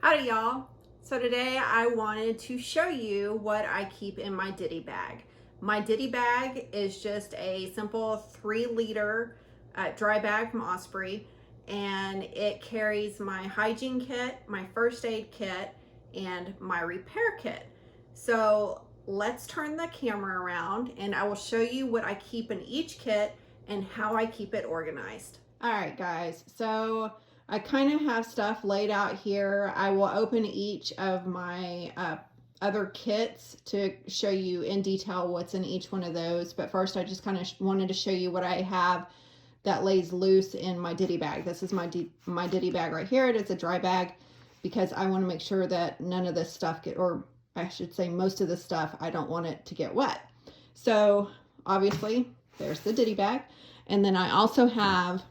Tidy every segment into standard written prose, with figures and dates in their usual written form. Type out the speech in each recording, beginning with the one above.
Howdy y'all. So today I wanted to show you what I keep in my Ditty Bag. My Ditty Bag is just a simple 3-liter dry bag from Osprey, and it carries my hygiene kit, my first aid kit, and my repair kit. So let's turn the camera around and I will show you what I keep in each kit and how I keep it organized. All right guys, so I kind of have stuff laid out here. I will open each of my other kits to show you in detail what's in each one of those. But first I just kind of wanted to show you what I have that lays loose in my Ditty Bag. This is my Ditty Bag right here. It is a dry bag because I want to make sure that none of this stuff or I should say most of the stuff, I don't want it to get wet. So obviously there's the Ditty Bag. And then I also have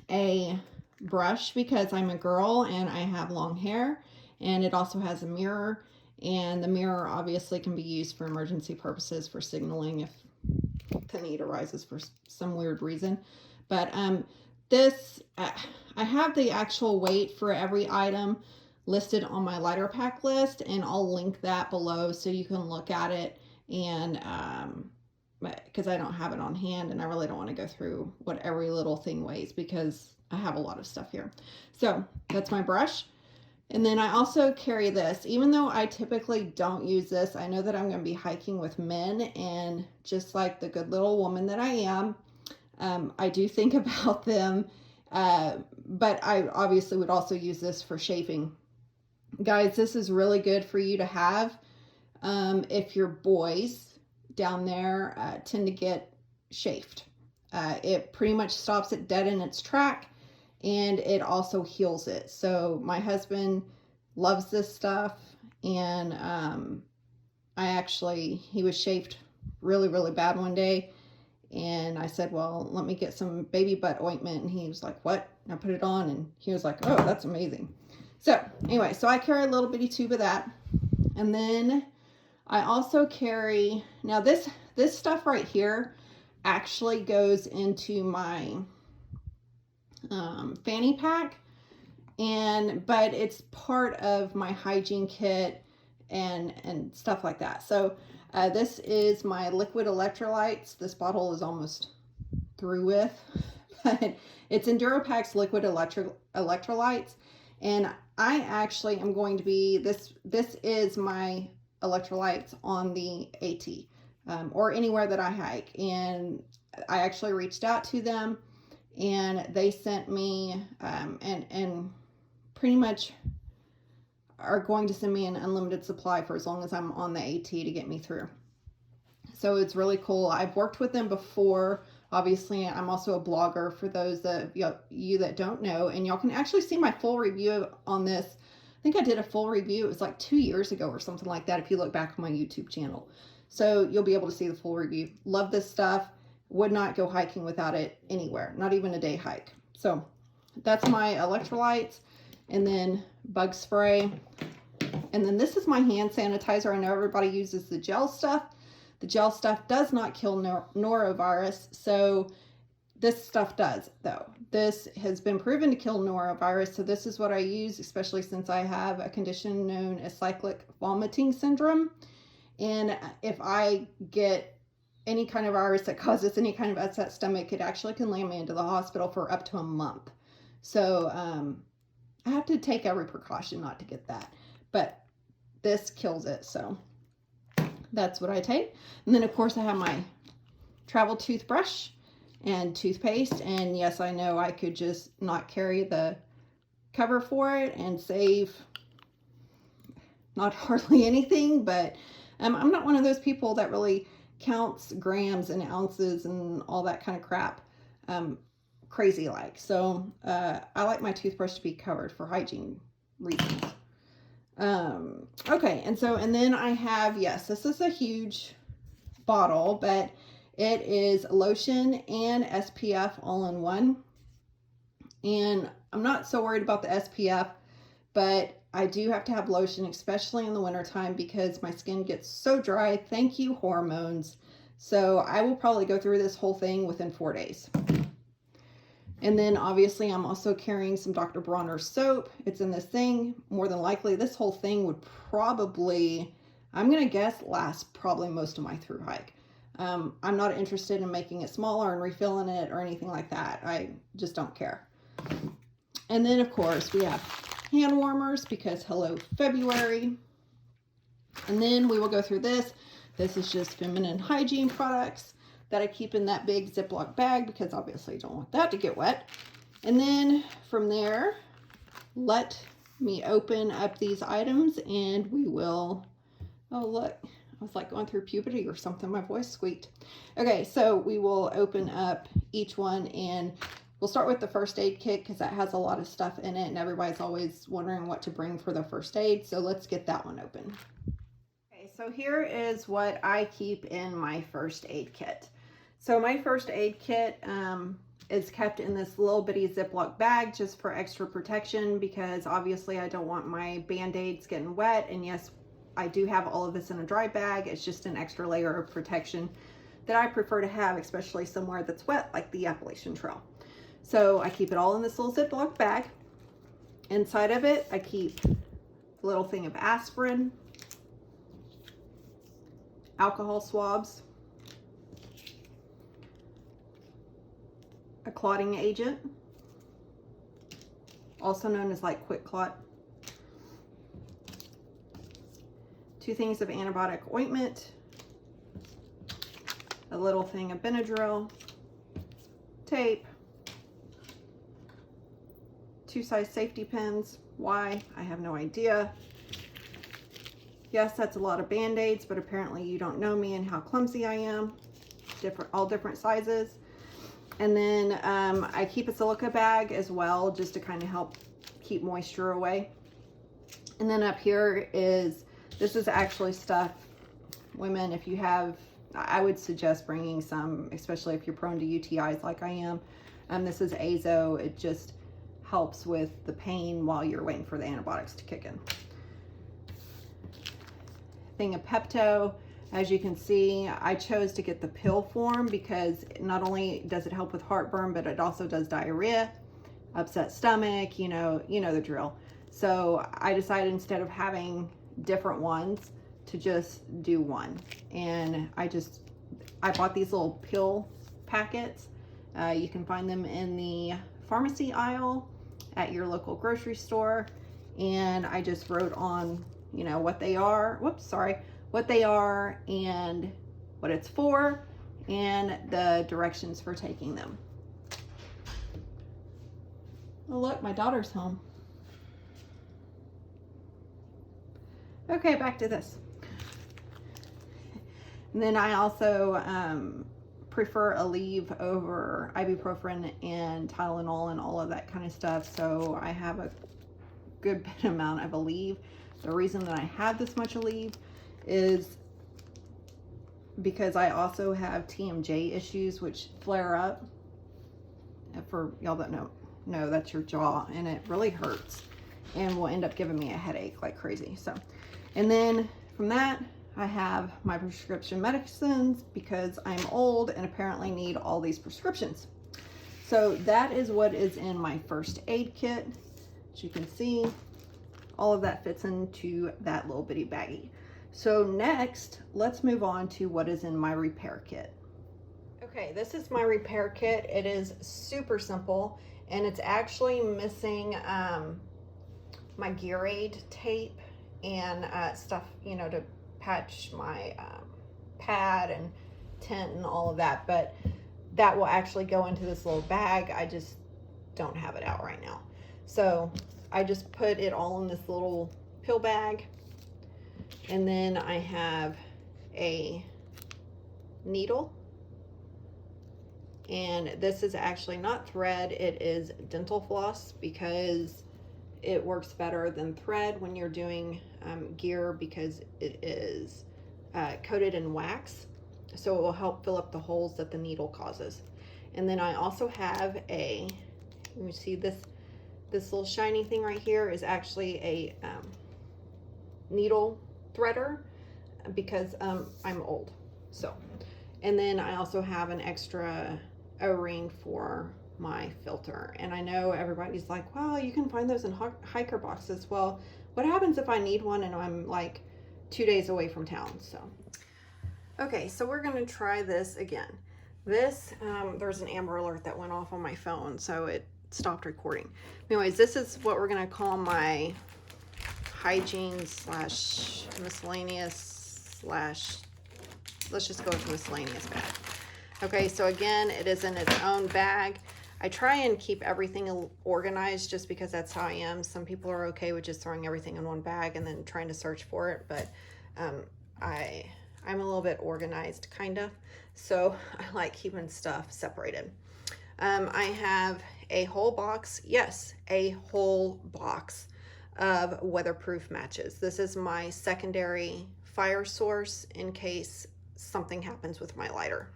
a brush because I'm a girl and I have long hair, and it also has a mirror, and the mirror obviously can be used for emergency purposes, for signaling if the need arises for some weird reason. But this I have the actual weight for every item listed on my lighter pack list, and I'll link that below so you can look at it. And because I don't have it on hand and I really don't want to go through what every little thing weighs because I have a lot of stuff here. So that's my brush. And then I also carry this. Even though I typically don't use this, I know that I'm going to be hiking with men, and just like the good little woman that I am, I do think about them. But I obviously would also use this for shaving. Guys, this is really good for you to have if your boys down there tend to get chafed. It pretty much stops it dead in its track, and it also heals it. So my husband loves this stuff, and he was chafed really bad one day, and I said, well, let me get some baby butt ointment, and he was like, what? And I put it on, and he was like, oh, that's amazing. So anyway, so I carry a little bitty tube of that, and then I also carry, now this stuff right here actually goes into my fanny pack, but it's part of my hygiene kit and stuff like that. So this is my liquid electrolytes. This bottle is almost through with, but it's EnduroPack's liquid electrolytes, and I actually am going to be, this is my electrolytes on the AT or anywhere that I hike. And I actually reached out to them, and they sent me and pretty much are going to send me an unlimited supply for as long as I'm on the AT to get me through. So it's really cool. I've worked with them before. Obviously, I'm also a blogger for those that you that don't know, and y'all can actually see my full review on this. I think I did a full review. It was like 2 years ago or something like that if you look back on my YouTube channel. So you'll be able to see the full review. Love this stuff. Would not go hiking without it anywhere, not even a day hike. So that's my electrolytes, and then bug spray. And then this is my hand sanitizer. I know everybody uses the gel stuff. The gel stuff does not kill norovirus, so this stuff does, though. This has been proven to kill norovirus, so this is what I use, especially since I have a condition known as cyclic vomiting syndrome. And if I get any kind of virus that causes any kind of upset stomach, it actually can land me into the hospital for up to a month. So I have to take every precaution not to get that, but this kills it. So that's what I take. And then of course I have my travel toothbrush and toothpaste. And yes, I know I could just not carry the cover for it and save not hardly anything, but I'm not one of those people that really counts grams and ounces and all that kind of crap crazy like. So I like my toothbrush to be covered for hygiene reasons. Okay, and then I have, yes, this is a huge bottle, but it is lotion and SPF all in one. And I'm not so worried about the SPF, but I do have to have lotion, especially in the wintertime, because my skin gets so dry. Thank you, hormones. So I will probably go through this whole thing within 4 days. And then obviously I'm also carrying some Dr. Bronner's soap. It's in this thing. More than likely this whole thing would probably, I'm gonna guess, last probably most of my through hike. I'm not interested in making it smaller and refilling it or anything like that. I just don't care. And then of course we have hand warmers because hello February. And then we will go through this. This is just feminine hygiene products that I keep in that big Ziploc bag because obviously I don't want that to get wet. And then from there, let me open up these items and we will, oh look, I was like going through puberty or something, my voice squeaked. Okay, so we will open up each one and we'll start with the first aid kit because that has a lot of stuff in it and everybody's always wondering what to bring for the first aid. So let's get that one open. Okay, so here is what I keep in my first aid kit. So my first aid kit is kept in this little bitty Ziploc bag just for extra protection because obviously I don't want my Band-Aids getting wet. And yes, I do have all of this in a dry bag. It's just an extra layer of protection that I prefer to have, especially somewhere that's wet like the Appalachian Trail. So I keep it all in this little Ziploc bag. Inside of it, I keep a little thing of aspirin, alcohol swabs, a clotting agent, also known as like quick clot, 2 things of antibiotic ointment, a little thing of Benadryl, tape, 2 size safety pins. Why? I have no idea. Yes, that's a lot of Band-Aids, but apparently you don't know me and how clumsy I am. All different sizes. And then I keep a silica bag as well, just to kind of help keep moisture away. And then up here is, this is actually stuff, women, if you have, I would suggest bringing some, especially if you're prone to UTIs like I am. This is Azo. It just helps with the pain while you're waiting for the antibiotics to kick in. Thing of Pepto. As you can see, I chose to get the pill form because not only does it help with heartburn, but it also does diarrhea, upset stomach, you know the drill. So I decided instead of having different ones to just do one. And I bought these little pill packets. You can find them in the pharmacy aisle at your local grocery store. And I just wrote on, what they are. What they are and what it's for and the directions for taking them. Oh look, my daughter's home. Okay, back to this. And then I also prefer Aleve over ibuprofen and Tylenol and all of that kind of stuff. So I have a good bit amount of Aleve. The reason that I have this much Aleve is because I also have TMJ issues which flare up. For y'all that know, that's your jaw and it really hurts and will end up giving me a headache like crazy. So, and then from that I have my prescription medicines because I'm old and apparently need all these prescriptions. So that is what is in my first aid kit. As you can see, all of that fits into that little bitty baggie. So next, let's move on to what is in my repair kit. Okay, this is my repair kit. It is super simple and it's actually missing my gear aid tape and stuff, to patch my pad and tent and all of that, but that will actually go into this little bag. I just don't have it out right now. So I just put it all in this little pill bag. And then I have a needle, and this is actually not thread, it is dental floss because it works better than thread when you're doing gear because it is coated in wax, so it will help fill up the holes that the needle causes. And then I also have let me see, this little shiny thing right here is actually a needle threader because I'm old. So, and then I also have an extra O-ring for my filter. And I know everybody's like, well, you can find those in hiker boxes. Well, what happens if I need one and I'm like 2 days away from town? So, okay, so we're going to try this again. This, there's an Amber Alert that went off on my phone, so it stopped recording. Anyways, this is what we're going to call my hygiene slash miscellaneous slash, let's just go with miscellaneous bag. Okay, so again, it is in its own bag. I try and keep everything organized just because that's how I am. Some people are okay with just throwing everything in one bag and then trying to search for it, but I'm a little bit organized, kind of. So I like keeping stuff separated. I have a whole box, yes, a whole box of weatherproof matches. This is my secondary fire source in case something happens with my lighter.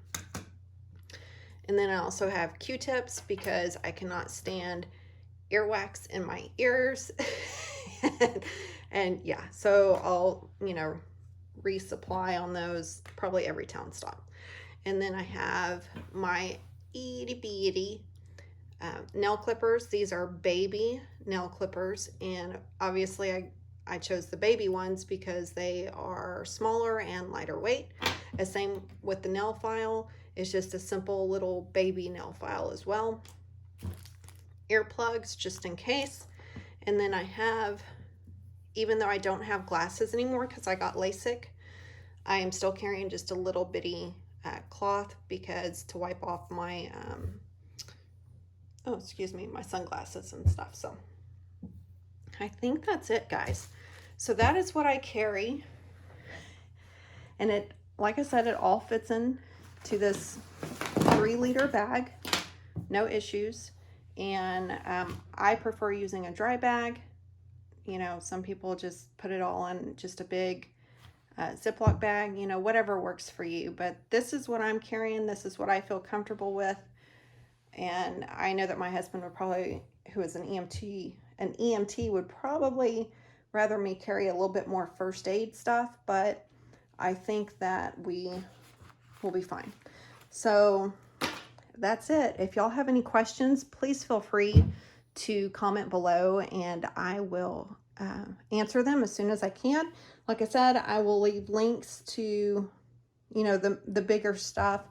And then I also have Q-tips because I cannot stand earwax in my ears. and yeah, so I'll, you know, resupply on those probably every town stop. And then I have my itty bitty nail clippers. These are baby nail clippers, and obviously I chose the baby ones because they are smaller and lighter weight. The same with the nail file. It's just a simple little baby nail file as well. Earplugs just in case. And then I have, even though I don't have glasses anymore because I got LASIK, I am still carrying just a little bitty cloth because to wipe off my my sunglasses and stuff. So I think that's it, guys. So that is what I carry, and it, like I said, it all fits in to this 3-liter bag, no issues. And I prefer using a dry bag. You know, some people just put it all in just a big Ziploc bag, you know, whatever works for you. But this is what I'm carrying. This is what I feel comfortable with. And I know that my husband would probably, who is an EMT would probably rather me carry a little bit more first aid stuff, but I think that we will be fine. So that's it. If y'all have any questions, please feel free to comment below and I will answer them as soon as I can. Like I said, I will leave links to, you know, the bigger stuff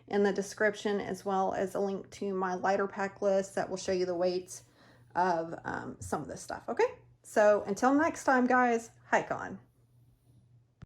in the description, as well as a link to my lighter pack list that will show you the weights of some of this stuff. Okay, so until next time, guys, hike on.